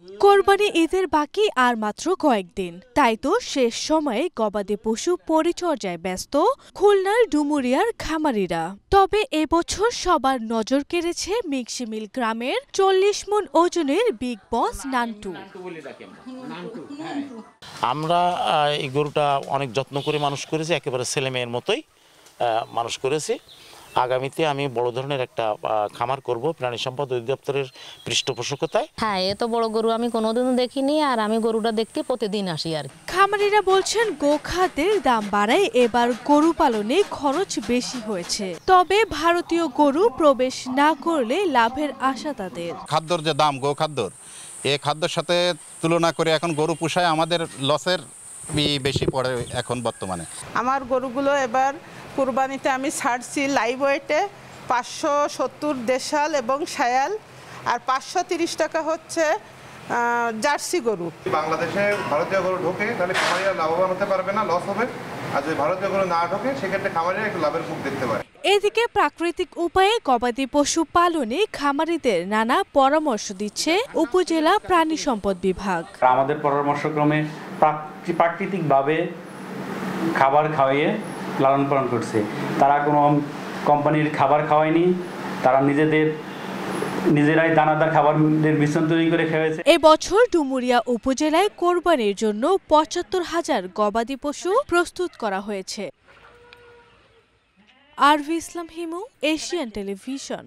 কোরবানি ঈদের বাকি আর মাত্র কয়েকদিন, তাই তো শেষ সময়ে গবাদি পশু পরিচর্যায় ব্যস্ত খুলনার ডুমুরিয়ার খামারিরা। তবে এবছর সবার নজর কেড়েছে মিক্সিমিল গ্রামের ৪০ মণ ওজনের বিগ বস নান্টু। আমরা এই গরুটা অনেক যত্ন করে মানুষ করেছি, একেবারে ছেলে মেয়ের মতোই মানুষ করেছি। আগামীতে আমি বড় ধরনের একটা খামার করব প্রাণী সম্পদ অধিদপ্তরের পৃষ্ঠপোষকতায়। হ্যাঁ, এত বড় গরু আমি কোনোদিনও দেখিনি, আর আমি গরুটা দেখতে প্রতিদিন আসি আর কি। খামারিরা বলছেন গোখাদ্যের দাম বাড়ায় এবার গরু পালনে খরচ বেশি হয়েছে। তবে ভারতীয় গরু প্রবেশ না করলে লাভের আশা তাদের। খাদ্যর যে দাম গোখাদ্যর, এই খাদ্যের সাথে তুলনা করে এখন গরু পোষায় আমাদের লসের বেশি পড়ে এখন বর্তমানে। আমার গরুগুলো এবার কুরবানিতে আমি ছাড়ছি লাইভ ওয়েটে 570 দেশাল এবং শায়াল, আর 530 টাকা হচ্ছে জার্সি গরু। বাংলাদেশে ভারতীয় গরু ঢোকে তাহলে খামারিরা লাভবান হতে পারবে না, লস হবে। আর যদি ভারতীয় গরু না ঢোকে সেক্ষেত্রে খামারিরা একটু লাভের মুখ দেখতে পারে। এদিকে প্রাকৃতিক উপায়ে গবাদি পশু পালনে খামারিদের নানা পরামর্শ দিচ্ছে উপজেলা প্রাণী সম্পদ বিভাগ। আমাদের পরামর্শক্রমে প্রাকৃতিকভাবে খাবার খাওয়াইয়ে লালন পালন করছে। তারা কোনো কোম্পানির খাবার খাওয়ায়নি, তারা নিজেরাই দানাদার খাবারের মিশ্রণ তৈরি করে খেয়েছে। এবছর ডুমুরিয়া উপজেলায় কোরবানির জন্য ৭৫,০০০ গবাদি পশু প্রস্তুত করা হয়েছে। আরভি ইসলাম হিমু, এশিয়ান টেলিভিশন।